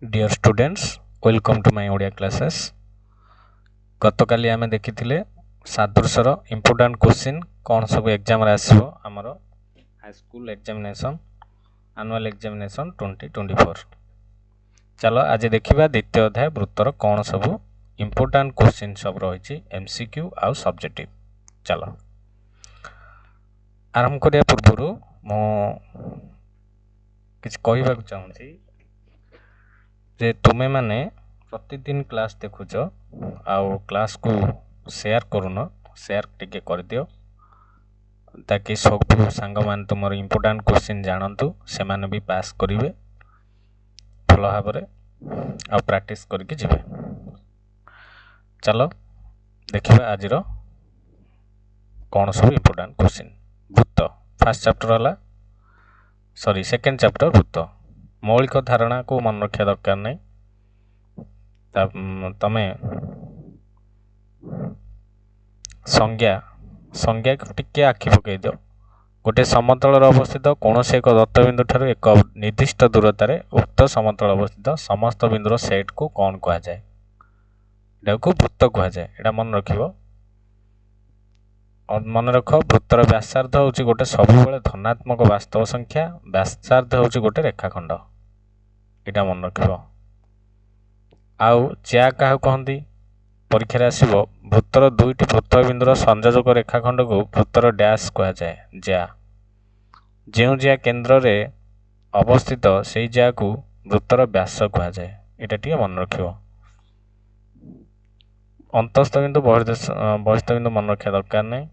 Dear students welcome to my Odia classes. गतकाली आमे देखिथिले सादृश्यर इंपोर्टेंट क्वेश्चन कौन सब एग्जाम रे आसीबो हमर high school examination annual examination 2024। चलो आज देखिबा द्वितीय अध्याय वृत्तर कौन सब इंपोर्टेंट क्वेश्चन सब रहिछि एमसीक्यू आउ सब्जेक्टिव। चलो आरंभ करिया पूर्वरु मो किछ कहिबा चाहूछि जे तुमे माने प्रतिदिन क्लास देखुच आउ क्लास को शेयर करूनो शेयर टिके कर दियो ताकि सब सांग मान तुमर इंपोर्टेंट क्वेश्चन जानंतु से माने भी पास करिवे भल भाबरे आ प्रैक्टिस करके जिवे। चलो देखिबा आजिर कौन सब इंपोर्टेंट क्वेश्चन। वृत्त फर्स्ट चैप्टर हला सॉरी सेकंड चैप्टर वृत्त मौलिक धारणा को मन रखा दरकार नहीं। तमे संज्ञा संज्ञा टिके आखि पकई दियो। गोटे समतल अवस्थित कौन से एक दत्तबिंदु ठारू एक निर्दिष्ट दूरतार उक्त समतल अवस्थित समस्त बिंदुर सेट को कौन कहा जाए? एटा को वृत्त कहा जाए। एटा मन रखिबो और मन रख वृत्तर व्यासार्ध होची गोटे सबुबेले धनात्मक वास्तव संख्या, व्यासार्ध होची गोटे रेखाखंड। एटा मन रखिबो। आउ ज्या काह कहंदी परीक्षा आसीबो वृत्तर दुईटी वृत्त बिंदुर संयोजक रेखाखंड को वृत्तर डैश कहा जाए। ज्या जेउ ज्या केंद्र रे अवस्थित सेई ज्या को वृत्तर व्यास कहा जाए। एटा टिके मन रखिबो। अंतस्थ बिंदु बहिस्थ बिंदु मन रखा दरकार नहीं।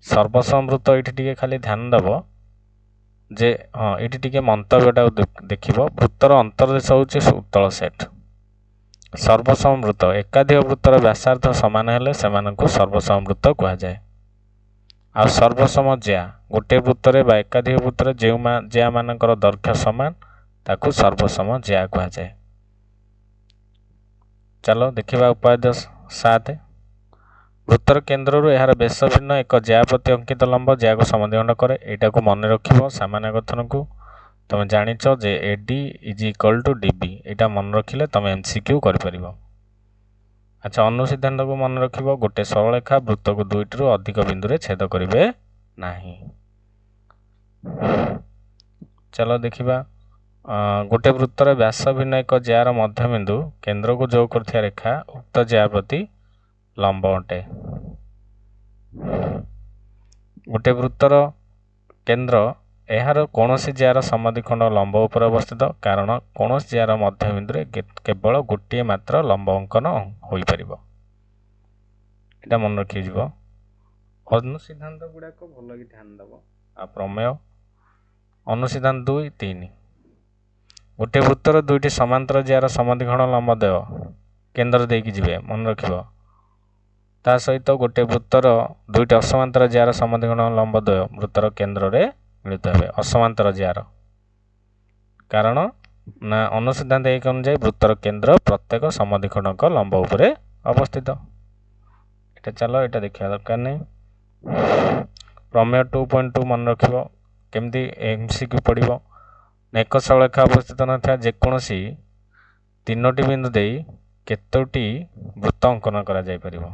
सर्वसम वृत्त ये टिके खाली ध्यान देव जे हाँ ये टिके मंतव्यटा देखिबो वृत्तर अंतर्देश होची उत्तल सेट। सर्वसम वृत्त एकाधिक वृत्तर व्यासार्ध समान हेले सेमानकु सर्वसम वृत्त कहा जाए। आ सर्वसम ज्या गोटे वृत्तरे बा एकाधिक वृत्तरे जेउ ज्या मानकर दैर्घ्य समान ताकु सर्वसम ज्या कहा जाए। चलो देखिबा उपाय 7 वृत्तर केंद्र रु यार बेस भिन्न एक ज्या प्रति अंकित लंब ज्या को समद्विखंड करे। एटा को मन रखिबो सामान्य कथन को तुम जानिच जे AD is equal to DB. एटा मन रखिले तुम एमसीक्यू कर परिबो। अच्छा अनुसिद्धांत को मन रखिबो गोटे सरलरेखा वृत्त को दुईटी रु अधिक बिंदु रे छेद करिवे नाही। चलो देखिबा गोटे वृत्तर व्यास भिन्न एक ज्यार मध्य बिंदु केंद्र को जोग करथिया रेखा उक्त ज्या प्रति लंब अटे। गोटे वृत्तर केंद्र एहार कौनसी ज्यार समद्विखंड लंब उपर अवस्थित कारण कौनसी ज्यार मध्य बिंदु रे केवल गोटे मात्र लंब अंकन होई परिबो। एटा मन रखि जिवो। अनुसिद्धांत गुडा को भलो कि ध्यान दबो। आ प्रमेय अनुसिद्धांत 2 3 गोटे वृत्तर दुईटी समांतर ज्यार समद्विखंड लंब देव केंद्र देकी जिवे मन रखिबो। ता सहित गोटे वृत्तर दुईटी असमांतर ज्यार समद्विखंड लंब द्वय वृत्तर केंद्र रे मिलित हेबे असमांतर ज्यार कारण ना अनुसिद्धांत 1 अनुसार वृत्तर केंद्र प्रत्येक समद्विखंडक लंब उपरे अवस्थित। एटा चलो एटा देखिया दरकार नहीं। प्रमेय 2.2 मन रखिबो केमती एमसीक्यू पड़िबो एक सरलरेखा अवस्थित नथा जेकोसी तीनोटी बिंदु दे केतोटी वृत्त अंकन करा जाय परिबो।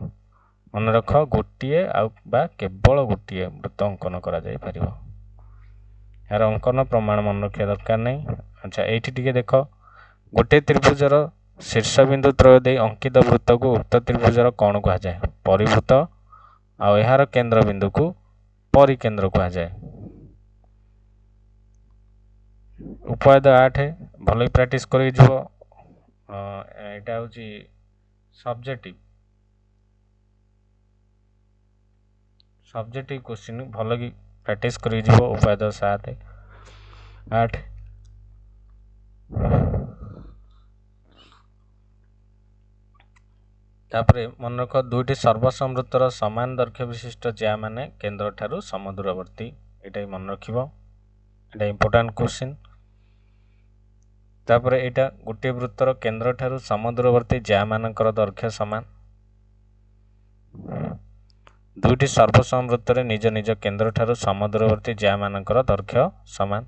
मन रख गोटिए बा केवल गोटिए वृत्त अंकन करा जाय परिबो। यार अंकन प्रमाण मन रखिया दरकार नहीं। अच्छा एठी टिके देख गोटे त्रिभुजर शीर्ष बिंदु त्रय दे अंकित वृत्त को उक्त त्रिभुजर कौन कहा जाए? परिवृत्त। आ यार केंद्र बिंदु को परिकेंद्र कहा जाए। उपाय 8 भल प्रैक्टिस कर जो एटा होची सब्जेक्टिव क्वेश्चन भल कि प्रैक्टिस कर जो उपाय 7 8 तापरे मन रख दुईटी सर्वसम वृत्तर समान दैर्घ्य विशिष्ट ज्या माने केंद्र ठारू समदूरवर्ती। एटा मन रखिबो। एटा इंपोर्टेंट क्वेश्चन। तापरे एटा गोटे वृत्तर केंद्र ठारू समदूरवर्ती ज्या मानकर दैर्घ्य समान। दुईटी सर्वसम वृत्तरे निज निज केंद्र ठारू समदूरवर्ती ज्या मानकर दैर्घ्य समान।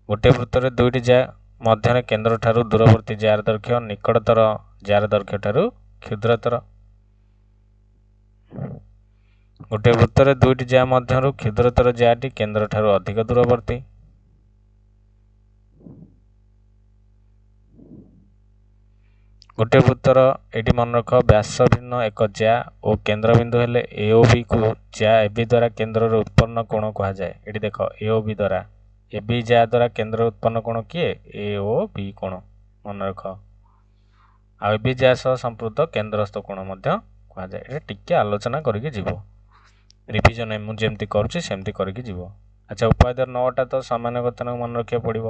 गोटे वृत्तरे दुईटी ज्या ମଧ୍ୟରେ କେନ୍ଦ୍ର ଠାରୁ ଦୂରବର୍ତ୍ତୀ ଜ୍ୟାର ଦୈର୍ଘ୍ୟ ନିକଟତର ଜ୍ୟାର ଦୈର୍ଘ୍ୟ ଠାରୁ କ୍ଷୁଦ୍ରତର। ଗୋଟିଏ ବୃତ୍ତରେ ଦୁଇଟି ଜ୍ୟା ମଧ୍ୟରୁ କ୍ଷୁଦ୍ରତର ଜ୍ୟାଟି କେନ୍ଦ୍ର ଠାରୁ ଅଧିକ ଦୂରବର୍ତ୍ତୀ। ଗୋଟିଏ ବୃତ୍ତର ଏଠି ମନେ ରଖ ବ୍ୟାସ ଭିନ୍ନ ଏକ ଜ୍ୟା ଓ କେନ୍ଦ୍ରବିନ୍ଦୁ ହେଲେ ଏ ଓ ବି କୁ ଜ୍ୟା ଏ ବି ଦ୍ୱାରା କେନ୍ଦ୍ରରେ ଉତ୍ପନ୍ନ କୋଣ କୁହାଯାଏ। ଏଠି ଦେଖ ଏ ଓ ବି ଦ୍ୱାରା ଏ ବି ଜ୍ୟା ଦ୍ୱାରା କେନ୍ଦ୍ରରେ ଉତ୍ପନ୍ନ କୋଣ କିଏ? ଏ ଓ ବି କୋଣ ମନେ ରଖ। ଆଉ ଏ ବି ଜ୍ୟା ସହ ସମ୍ପୃକ୍ତ କେନ୍ଦ୍ରସ୍ଥ କୋଣ ମଧ୍ୟ କୁହାଯାଏ। ଏଠି ଟିକେ ଆଲୋଚନା କରିକି ଯିବ, ରିଭିଜନ ମୁଁ ଯେମିତି କରୁଛି ସେମିତି କରିକି ଯିବ। ଆଚ୍ଛା, ଉପାଧ୍ୟାୟ 9ଟା ତ ସାମାନ୍ୟ କଥନକୁ ମନେ ରଖିବାକୁ ପଡ଼ିବ।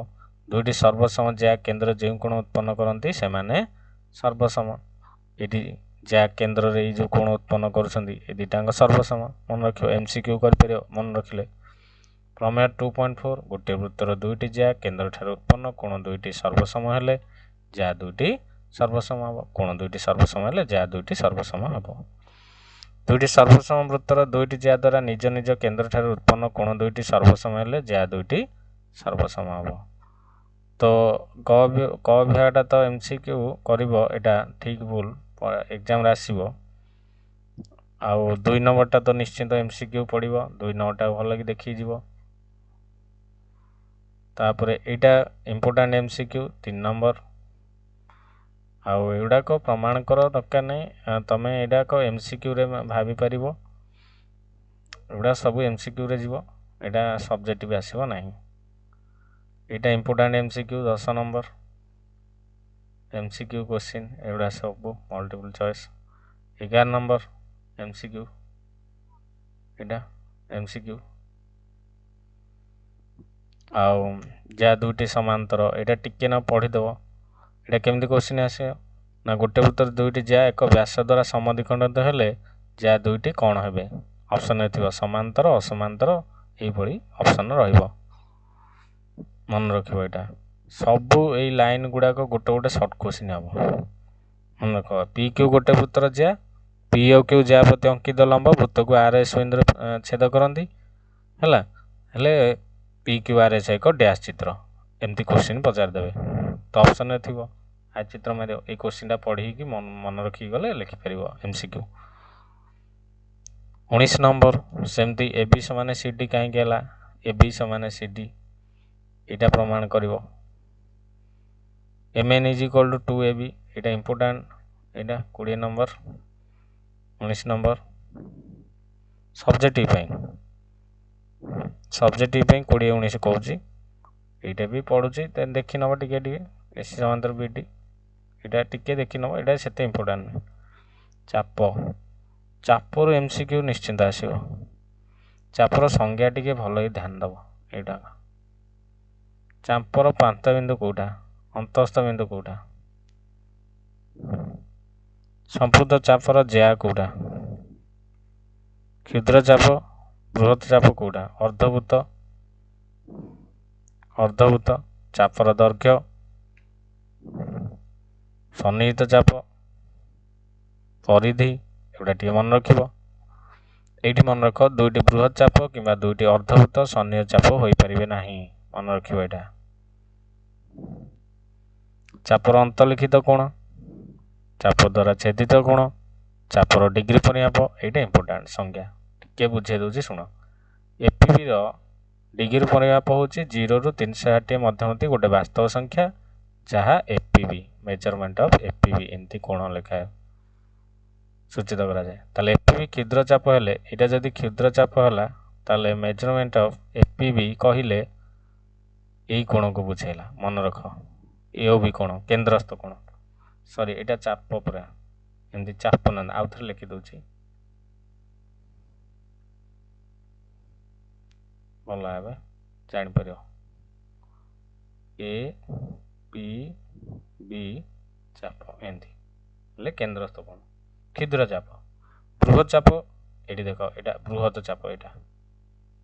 ଦୁଇଟି ସର୍ବସମ ଜ୍ୟା କେନ୍ଦ୍ର ଯେଉଁ କୋଣ ଉତ୍ପନ୍ନ କରନ୍ତି ସେମାନେ ସର୍ବସମ। ଏଠି ଜ୍ୟା କେନ୍ଦ୍ରରେ ଏଇ ଯେଉଁ କୋଣ ଉତ୍ପନ୍ନ କରୁଛନ୍ତି ଏ ଦୁଇଟାଙ୍କ ସର୍ବସମ ମନେ ରଖିବ। MCQ କରିପାରିବ ମନେ ରଖିଲେ। ପ୍ରମେୟ 2.4 ଗୋଟିଏ ବୃତ୍ତର ଦୁଇଟି ଜ୍ୟା କେନ୍ଦ୍ର ଠାରୁ ଉତ୍ପନ୍ନ କୋଣ ଦୁଇଟି ସର୍ବସମ ହେଲେ ଜ୍ୟା ଦୁଇଟି ସର୍ବସମ ହେବ। କୋଣ ଦୁଇଟି ସର୍ବସମ ହେଲେ ଜ୍ୟା ଦୁଇଟି ସର୍ବସମ ହେବ। ଦୁଇଟି ସର୍ବସମ ବୃତ୍ତର ଦୁଇଟି ଜ୍ୟା ଦ୍ୱାରା ନିଜ ନିଜ କେନ୍ଦ୍ର ଠାରୁ ଉତ୍ପନ୍ନ କୋଣ ଦୁଇଟି ସର୍ବସମ ହେଲେ ଜ୍ୟା ଦୁଇଟି ସର୍ବସମ ହେବ। ତ କ ବିଭାଗଟା ତ MCQ କରିବ, ଏଇଟା ଠିକ୍ ଭୁଲ ଏକ୍ଜାମରେ ଆସିବ। ଆଉ 2 ନମ୍ବରଟା ତ ନିଶ୍ଚିନ୍ତ MCQ ପଡ଼ିବ, 2 ନମ୍ବରଟା ଭଲକି ଦେଖିକି ଯିବ। ତାପରେ ଏଇଟା ଇମ୍ପୋର୍ଟାଣ୍ଟ MCQ 3 ନମ୍ବର। ଆଉ ଏଗୁଡ଼ାକ ପ୍ରମାଣ କର ଦରକାର ନାହିଁ, ତମେ ଏଗୁଡ଼ାକ MCQରେ ଭାବିପାରିବ। ଏଗୁଡ଼ା ସବୁ MCQରେ ଯିବ, ଏଇଟା ସବଜେକ୍ଟିଭ ଆସିବ ନାହିଁ। ଏଇଟା important MCQ 10 number MCQ question, ଏଗୁଡ଼ା ସବୁ ମଲ୍ଟିପୁଲ ଚଏସ୍। 11 ନମ୍ବର MCQ, ଏଇଟା MCQ। ଆଉ ଜ୍ୟା ଦୁଇଟି ସମାନ୍ତର, ଏଇଟା ଟିକେ ନା ପଢ଼ିଦେବ। ଏଇଟା କେମିତି କ୍ୱେଶ୍ଚିନ୍ ଆସିବ ନା ଗୋଟେ ବୃତ୍ତରେ ଦୁଇଟି ଜ୍ୟା ଏକ ବ୍ୟାସ ଦ୍ୱାରା ସମଦ୍ୱିଖଣ୍ଡିତ ହେଲେ ଜ୍ୟା ଦୁଇଟି କ'ଣ ହେବେ? ଅପସନରେ ଥିବ ସମାନ୍ତର, ଅସମାନ୍ତର, ଏଇଭଳି ଅପସନ ରହିବ। ମନେ ରଖିବ ଏଇଟା ସବୁ ଏଇ ଲାଇନ୍ ଗୁଡ଼ାକ ଗୋଟେ ଗୋଟେ ସର୍ଟ କ୍ୱେଶ୍ଚିନ୍ ହେବ। ମନେ ରଖ ପି କ୍ୟୁ ଗୋଟେ ବୃତ୍ତର ଜ୍ୟା, ପି ଓ କ୍ୟୁ ଜ୍ୟା ପ୍ରତି ଅଙ୍କିତ ଲମ୍ବ ବୃତ୍ତକୁ RS ବିନ୍ଦୁରେ ଛେଦ କରନ୍ତି ହେଲା। ହେଲେ ପି କ୍ୟୁ RS ଏକ ଡ୍ୟାସ୍ ଚିତ୍ର, ଏମିତି କ୍ୱେଶ୍ଚିନ୍ ପଚାରିଦେବେ। ତ ଅପସନରେ ଥିବ ଆ ଚିତ୍ର ମାରିବ। ଏଇ କ୍ୱେଶ୍ଚିନ୍ଟା ପଢ଼ିକି ମନେ ରଖିକି ଗଲେ ଲେଖିପାରିବ MCQ। 19 ନମ୍ବର ସେମିତି ଏ ବି ସମାନ ସି ଡି କାହିଁକି ହେଲା? ଏ ବି ସମାନ ସି ଡି ଏଇଟା ପ୍ରମାଣ କରିବ। MN = 2AB ଏଇଟା ଇମ୍ପୋର୍ଟାଣ୍ଟ, ଏଇଟା 20 ନମ୍ବର 19 ନମ୍ବର ସବଜେକ୍ଟିଭ ପାଇଁ 20 19 କହୁଛି। ଏଇଟା ବି ପଢ଼ୁଛି ଦେଖି ନେବ ଟିକେ ଟିକେ। AC ସମାନ୍ତର BD ଏଇଟା ଟିକେ ଦେଖି ନେବ, ଏଇଟା ସେତେ ଇମ୍ପୋର୍ଟାଣ୍ଟ ନୁହେଁ। ଚାପରୁ MCQ ନିଶ୍ଚିନ୍ତ ଆସିବ। ଚାପର ସଂଜ୍ଞା ଟିକେ ଭଲକି ଧ୍ୟାନ ଦେବ। ଏଇଟା ଚାପର ପ୍ରାନ୍ତ ବିନ୍ଦୁ କେଉଁଟା, ଅନ୍ତଃସ୍ଥ ବିନ୍ଦୁ କେଉଁଟା, ସମ୍ପୃକ୍ତ ଚାପର ଜ୍ୟା କେଉଁଟା, କ୍ଷୁଦ୍ର ଚାପ ବୃହତ ଚାପ କେଉଁଟା, ଅର୍ଦ୍ଧବୃତ୍ତ ଚାପର ଦୈର୍ଘ୍ୟ, ସନ୍ନିହିତ ଚାପ, ପରିଧି, ଏଗୁଡ଼ା ଟିକେ ମନେ ରଖିବ। ଏଇଠି ମନେ ରଖ ଦୁଇଟି ବୃହତ ଚାପ କିମ୍ବା ଦୁଇଟି ଅର୍ଦ୍ଧବୃତ୍ତ ସନ୍ନିହିତ ଚାପ ହୋଇପାରିବେ ନାହିଁ, ମନେ ରଖିବ ଏଇଟା। ଚାପର ଅନ୍ତର୍ଲିଖିତ କୋଣ, ଚାପ ଦ୍ୱାରା ଛେଦିତ କୋଣ, ଚାପର ଡିଗ୍ରୀ ପରିମାପ, ଏଇଟା ଇମ୍ପୋର୍ଟାଣ୍ଟ ସଂଜ୍ଞା। ଟିକେ ବୁଝେଇ ଦେଉଛି ଶୁଣ। ଏପିବିର ଡିଗ୍ରୀ ପରିମାପ ହେଉଛି 0 ରୁ 360 ମଧ୍ୟବର୍ତ୍ତୀ ଗୋଟେ ବାସ୍ତବ ସଂଖ୍ୟା, ଯାହା ଏପିବି ମେଜରମେଣ୍ଟ ଅଫ୍ ଏପିବି ଏମିତି କୋଣ ଲେଖାଏ ସୂଚିତ କରାଯାଏ। ତାହେଲେ ଏପିବି କ୍ଷୁଦ୍ର ଚାପ ହେଲେ, ଏଇଟା ଯଦି କ୍ଷୁଦ୍ର ଚାପ ହେଲା ତାହେଲେ ମେଜରମେଣ୍ଟ ଅଫ୍ ଏପିବି କହିଲେ ଏଇ କୋଣକୁ ବୁଝେଇଲା। ମନେ ରଖ ଏ ଓ ବି କୋଣ କେନ୍ଦ୍ରସ୍ଥ କୋଣ, ସରି ଏଇଟା ଚାପ ପୁରା ଏମିତି ଚାପ ନା, ଆଉ ଥରେ ଲେଖିଦେଉଛି ଭଲ ଭାବେ ଜାଣିପାରିବ। ଏ ପି ବି ଚାପ ଏମିତି ହେଲେ କେନ୍ଦ୍ରସ୍ଥ କୋଣ। କ୍ଷୁଦ୍ର ଚାପ, ବୃହତ ଚାପ ଏଇଠି ଦେଖ, ଏଇଟା ବୃହତ ଚାପ, ଏଇଟା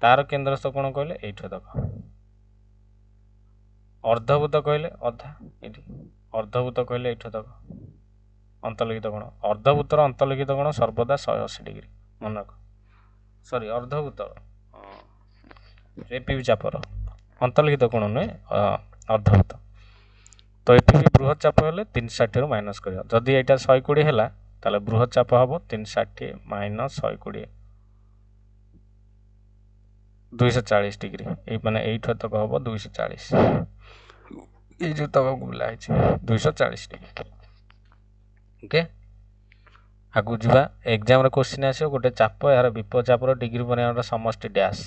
ତାର କେନ୍ଦ୍ରସ୍ଥ କୋଣ କହିଲେ ଏଇଠି ଦେଖ। ଅର୍ଦ୍ଧବୃତ୍ତ କହିଲେ ଅଧା, ଏଇଠି ଅର୍ଦ୍ଧବୃତ୍ତ କହିଲେ ଏଇଠି ଦେଖ ଅନ୍ତର୍ଲିଖିତ କୋଣ। ଅର୍ଦ୍ଧବୃତ୍ତର ଅନ୍ତର୍ଲିଖିତ କୋଣ ସର୍ବଦା 180 ଡିଗ୍ରୀ ମନେ ରଖ। ସରି ଅର୍ଦ୍ଧବୃତ୍ତ ଏପିବି ଚାପର ଅନ୍ତର୍ଲିଖିତ କୋଣ ନୁହେଁ, ଅର୍ଦ୍ଧବୃତ୍ତ तो ये भी बृहत चाप हेले 360 रु माइनस कर जदि यहाँ 120 है ताले बृहत चाप हम 360 माइनस 120 240 डिग्री ये माने एठ तक हम 240 ये जो तक बुला 240 डिग्री ओके आगु जा एग्जाम रे क्वेश्चन आसो गोटे चाप यार विपरीत चापर डिग्री परिमाण समष्टि डैश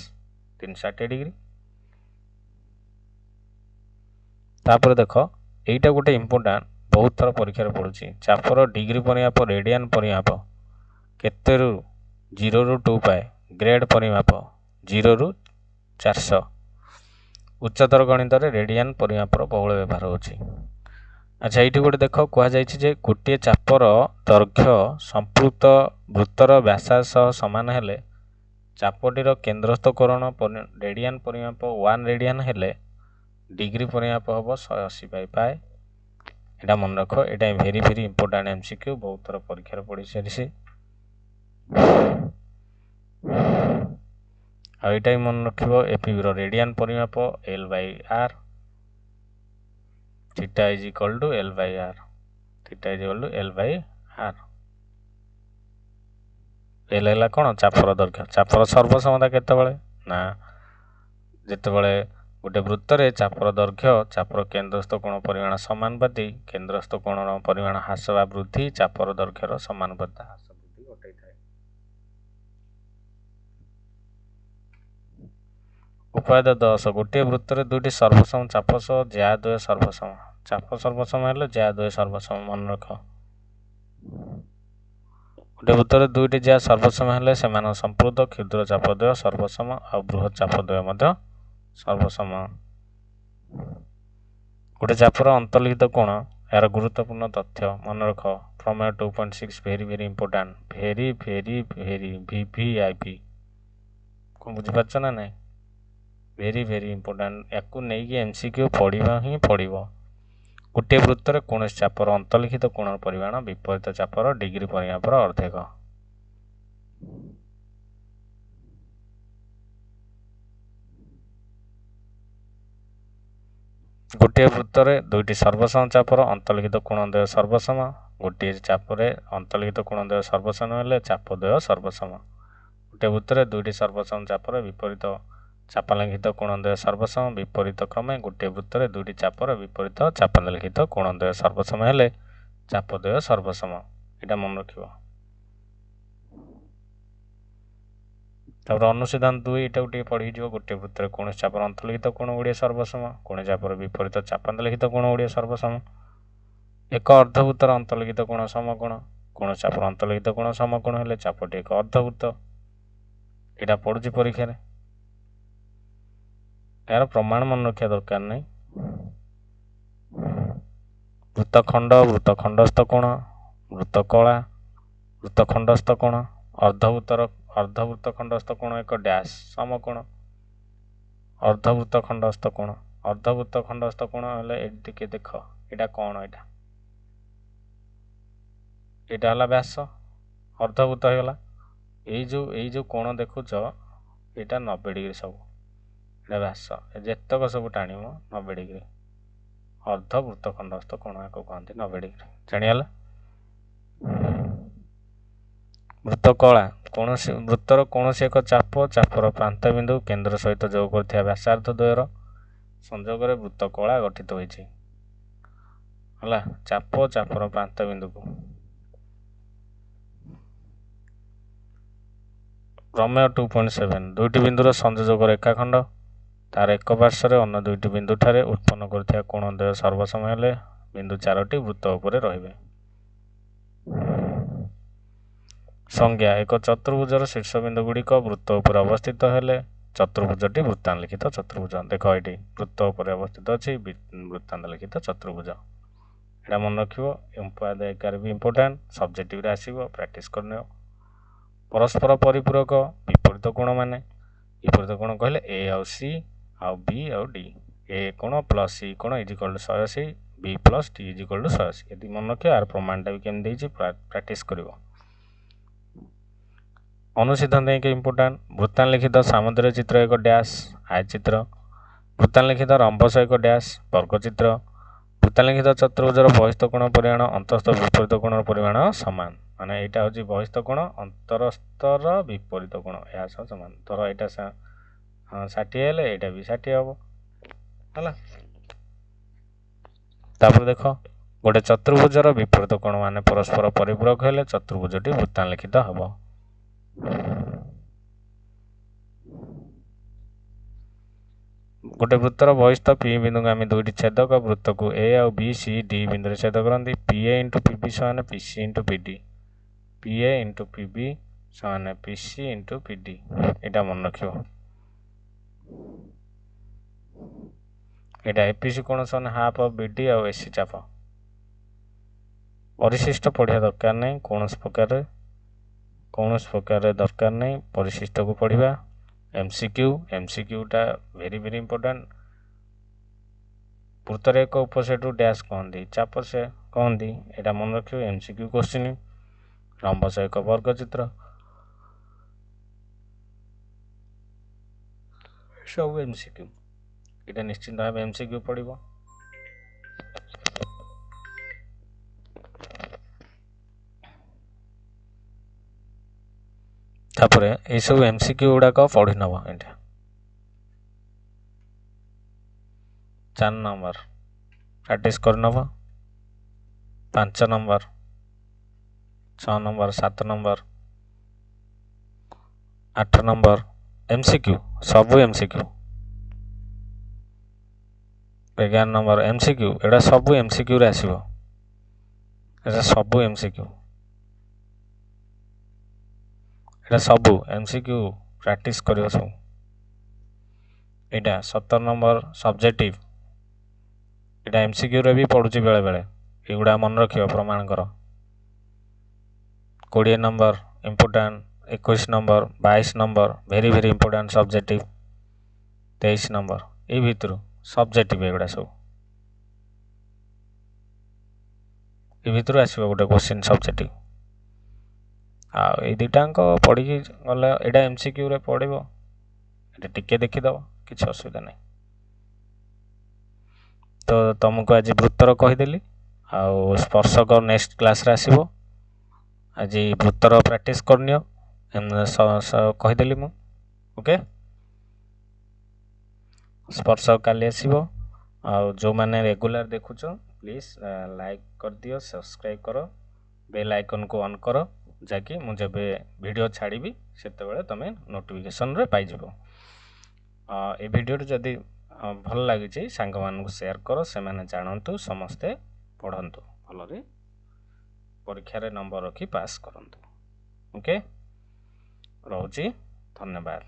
360 डिग्री तापर देख एटा गोटे इम्पोर्टाट बहुत थर परीक्षा पड़ुछि चापर डिग्री परिमाप रेडियन परिमाप केते रु 0 रु 2 पाए ग्रेड परिमाप 0 रु 400 उच्चतर गणित रे रेडियन परिमापर बहुल व्यवहार होछि। अच्छा ये गोटे देख कहुई गोटे चापर दैर्घ्य संपृक्त वृत्तर व्यासार्ध सह सामान हेले चापटीर केन्द्रस्थ कोण रेडियन परिमाप 1 रेडियन हेले डिग्री परिमाप हम 180 पाए यहाँ मन रख ये भेरी भेरी इंपोर्टाट एमसीक्यू बहुत थर परीक्षा पड़ सारी आईटा मन रख एपीबी रेडियन परिमाप L/R theta is equal to L/R theta is equal to L/R L है कौन चापर दैर्घ्य चापर सर्वसमता केतबेले ना जितेबले गोटे वृत्त रे चापर दैर्घ्य चापर केन्द्रस्थ कोण परिमाण समानुपाती केन्द्रस्थ कोण परिमाण ह्रास बा वृद्धि चापर दैर्घ्यर समानुपाती ह्रास वृद्धि घटाई थाए। उपाय 10 गोटे वृत्त रे दुईटी सर्वसम चाप सह ज्या द्वय सर्वसम चाप सर्वसम हेले ज्या द्वय सर्वसम मन रख गोटे वृत्त रे दुईटी ज्या सर्वसम हेले सेमान संपूर्ण क्षुद्र चाप द्वय सर्वसम और बृहत चाप द्वय मध्य सर्वसम गोटे चापर अंतर्लिखित कोण यार गुरुत्वपूर्ण तथ्य मन रख प्रमेय 2.6 भेरी भेरी इंपोर्टाट भेरी भेरी भेरी VVIP कौन बुझीपार ना ना भेरी भेरी इंपोर्टाट या नहीं एमसीक्यू पढ़ा ही पड़ो गोटे वृत्त रे कौन चापर अंतर्लिखित कोण परिमाण विपरीत चापर डिग्री परिमापर अर्धेक गोटे वृत्त रे दुईटी सर्वसम चापर अंतर्लिखित कोण द्वय सर्वसम गोटे चापर अंतर्लिखित कोण द्वय सर्वसम हेले चाप द्वय सर्वसम गोटे वृत्त रे दुईटी सर्वसम चापर विपरीत चापालिखित कोण द्वय सर्वसम विपरीत क्रमे गोटे वृत्त रे दुईटी चापर विपरीत चापालिखित कोण द्वय सर्वसम हेले चाप द्वय सर्वसम एटा मन रखिबो। अनुच्छेदन 2 एटा गोटे पढ़ी जो गोटे वृत्त रे कौन चापर अंतर्लिखित कोण गुड़िए सर्वसम कौन चापर विपरीत चापालिखित कोण गुड़िए सर्वसम एक अर्धवृत्तर अंतर्लिखित कोण समकोण कौन चापर अंतर्लिखित कोण समकोण हेले चापटी एक अर्धवृत्त एटा पड़ुछि परीक्षा रे यार प्रमाण मन रखा दरकार नहीं वृत्तखंड वृत्तखंडस्थ कोण वृत्तकला वृत्तखंडस्थ कोण अर्धवृत्तर अर्धवृत्तखंडस्थ कोण एक डैश समकोण अर्धवृत्तखंडस्थ कोण अर्धवृत्तखंडस्थ कोण हेले एटिके देख एटा कोण एटा एटा हला व्यास अर्धवृत्त होगला एई जो कोण देखुच एटा 90 डिग्री सब एटा व्यास जेतक सब टाणीम 90 डिग्री अर्धवृत्तखंडस्थ कोण को कहते 90 डिग्री जानिगला। वृत्तकला कौन वृत्तर कौन एक चाप चापर प्रांत बिंदु केन्द्र सहित जोग कर व्यासार्ध द्वयर संयोग वृत्तकला गठित होइछि हला चाप चापर प्रांत बिंदु को प्रमेय 2.7 दुईटी बिंदुर संयोजक रेखाखंड तार एक पार्श्व अन्य दुईटी बिंदु ठारे उत्पन्न करथिया कोण द्वय सर्वसम हेले बिंदु 4टी वृत्त उपरे रहिबे। संज्ञा एक चतुर्भुजर शीर्ष बिंदु गुड़िक वृत्त उपर अवस्थित हेले चतुर्भुजटी वृत्तांतलिखित चतुर्भुज देख ये वृत्त उपर अवस्थित अच्छी वृत्तांतलिखित चतुर्भुज एटा मन रखिबो एम्पायर भी इंपोर्टेंट सब्जेक्टिव रे आसीबो प्रैक्टिस करने परस्पर परिपूरक विपरीत कोण माने विपरीत कोण कहले ए आउ सी आउ बी आउ डी ए कोण प्लस सी कोण is equal to 180 B plus D is equal to 180 यदि मन रखियो यार प्रमाणटा भी केम देइछि प्रैक्टिस करिवो। अनुच्छेदन एक इंपोर्टाट वृत्तांतलिखित सामुद्रिक चित्र एक डैश आयचित्र वृत्तांतलिखित रंबस एक डैश वर्गचित्र ବୃତ୍ତାଲେଖିତ ଚତୁର୍ଭୁଜର ବହିସ୍ଥ କୋଣ ପରିମାଣ ଅନ୍ତଃସ୍ଥ ବିପରୀତ କୋଣର ପରିମାଣ ସମାନ। ମାନେ ଏଇଟା ହେଉଛି ବହିସ୍ଥ କୋଣ, ଅନ୍ତରସ୍ଥର ବିପରୀତ କୋଣ ଏହା ସହ ସମାନ। ଧର ଏଇଟା 60 ହେଲେ ଏଇଟା ବି 60 ହେବ ହେଲା। ତାପରେ ଦେଖ ଗୋଟେ ଚତୁର୍ଭୁଜର ବିପରୀତ କୋଣ ମାନେ ପରସ୍ପର ପରିପୂରକ ହେଲେ ଚତୁର୍ଭୁଜଟି ବୃତ୍ତାଲେଖିତ ହେବ। ଗୋଟେ ବୃତ୍ତର ବହିସ୍ଥ ପି ବିନ୍ଦୁଗାମୀ ଦୁଇଟି ଛେଦକ ବୃତ୍ତକୁ ଏ ଆଉ ବି ସି ଡି ବିନ୍ଦୁରେ ଛେଦ କରନ୍ତି। PA × PB ସମାନ PC × PD। PA × PB ସମାନ PC × PD। ଏଇଟା ମନେ ରଖିବ। ଏଇଟା APC କୋଣ ସମାନ ହାଫ୍ ଅଫ୍ BD ଆଉ AC ଚାପ। ପରିଶିଷ୍ଟ ପଢ଼ିବା ଦରକାର ନାହିଁ କୌଣସି ପ୍ରକାରରେ ଦରକାର ନାହିଁ। ପରିଶିଷ୍ଟକୁ ପଢ଼ିବା। MCQଟା ଭେରି ଇମ୍ପୋର୍ଟାଣ୍ଟ। ବୃତ୍ତର ଏକ ଉପସେଟରୁ ଡ୍ୟାସ୍ କହନ୍ତି, ଚାପ ସେ କହନ୍ତି। ଏଇଟା ମନେ ରଖିବ MCQ କୋଶ୍ଚିନ୍। ରମ୍ବସ ଏକ ବର୍ଗଚିତ୍ର, ସବୁ MCQ। ଏଇଟା ନିଶ୍ଚିନ୍ତ ଭାବେ MCQ ପଡ଼ିବ। ତାପରେ ଏଇସବୁ MCQ ଗୁଡ଼ାକ ପଢ଼ି ନେବ। ଏଇଟା 4 ନମ୍ବର ପ୍ରାକ୍ଟିସ୍ କରିନେବ। 5 number, 6 number, 7 number, 8 number MCQ, ସବୁ MCQ। 11 ନମ୍ବର MCQ, ଏଇଟା ସବୁ MCQରେ ଆସିବ। ଏଇଟା ସବୁ MCQ, ଏଇଟା ସବୁ MCQ ପ୍ରାକ୍ଟିସ୍ କରିବ ସବୁ। ଏଇଟା 17 ନମ୍ବର ସବଜେକ୍ଟିଭ, ଏଇଟା MCQରେ ବି ପଡ଼ୁଛି ବେଳେବେଳେ। ଏଗୁଡ଼ା ମନେ ରଖିବ ପ୍ରମାଣ କର। 20 number important, 21 number, 22 number very important subjective, 23 number. ଏଇ ଭିତରୁ ସବଜେକ୍ଟିଭ ଏଗୁଡ଼ା ସବୁ। ଏ ଭିତରୁ ଆସିବ ଗୋଟେ କୋଶ୍ଚିନ୍ ସବଜେକ୍ଟିଭ। ଆଉ ଏଇ ଦୁଇଟାଙ୍କ ପଢ଼ିକି ଗଲେ ଏଇଟା MCQରେ ପଡ଼ିବ। ଏଇଟା ଟିକେ ଦେଖିଦେବ, କିଛି ଅସୁବିଧା ନାହିଁ। ତ ତୁମକୁ ଆଜି ବୃତ୍ତର କହିଦେଲି, ଆଉ ସ୍ପର୍ଶକ ନେକ୍ସଟ କ୍ଲାସ୍ରେ ଆସିବ। ଆଜି ବୃତ୍ତର ପ୍ରାକ୍ଟିସ୍ କରିନିଅ, କହିଦେଲି ମୁଁ। ଓକେ, ସ୍ପର୍ଶକ କାଲି ଆସିବ। ଆଉ ଯେଉଁମାନେ ରେଗୁଲାର ଦେଖୁଛ ପ୍ଲିଜ୍ ଲାଇକ୍ କରିଦିଅ, ସବସ୍କ୍ରାଇବ୍ କର, ବେଲ୍ ଆଇକନ୍କୁ ଅନ୍ କର, ଯାହାକି ମୁଁ ଯେବେ ଭିଡ଼ିଓ ଛାଡ଼ିବି ସେତେବେଳେ ତୁମେ ନୋଟିଫିକେସନ୍ରେ ପାଇଯିବ। ଏ ଭିଡ଼ିଓଟି ଯଦି ଭଲ ଲାଗିଛି ସାଙ୍ଗମାନଙ୍କୁ ସେୟାର କର, ସେମାନେ ଜାଣନ୍ତୁ, ସମସ୍ତେ ପଢ଼ନ୍ତୁ, ଭଲରେ ପରୀକ୍ଷାରେ ନମ୍ବର ରଖି ପାସ୍ କରନ୍ତୁ। ଓକେ, ରହୁଛି, ଧନ୍ୟବାଦ।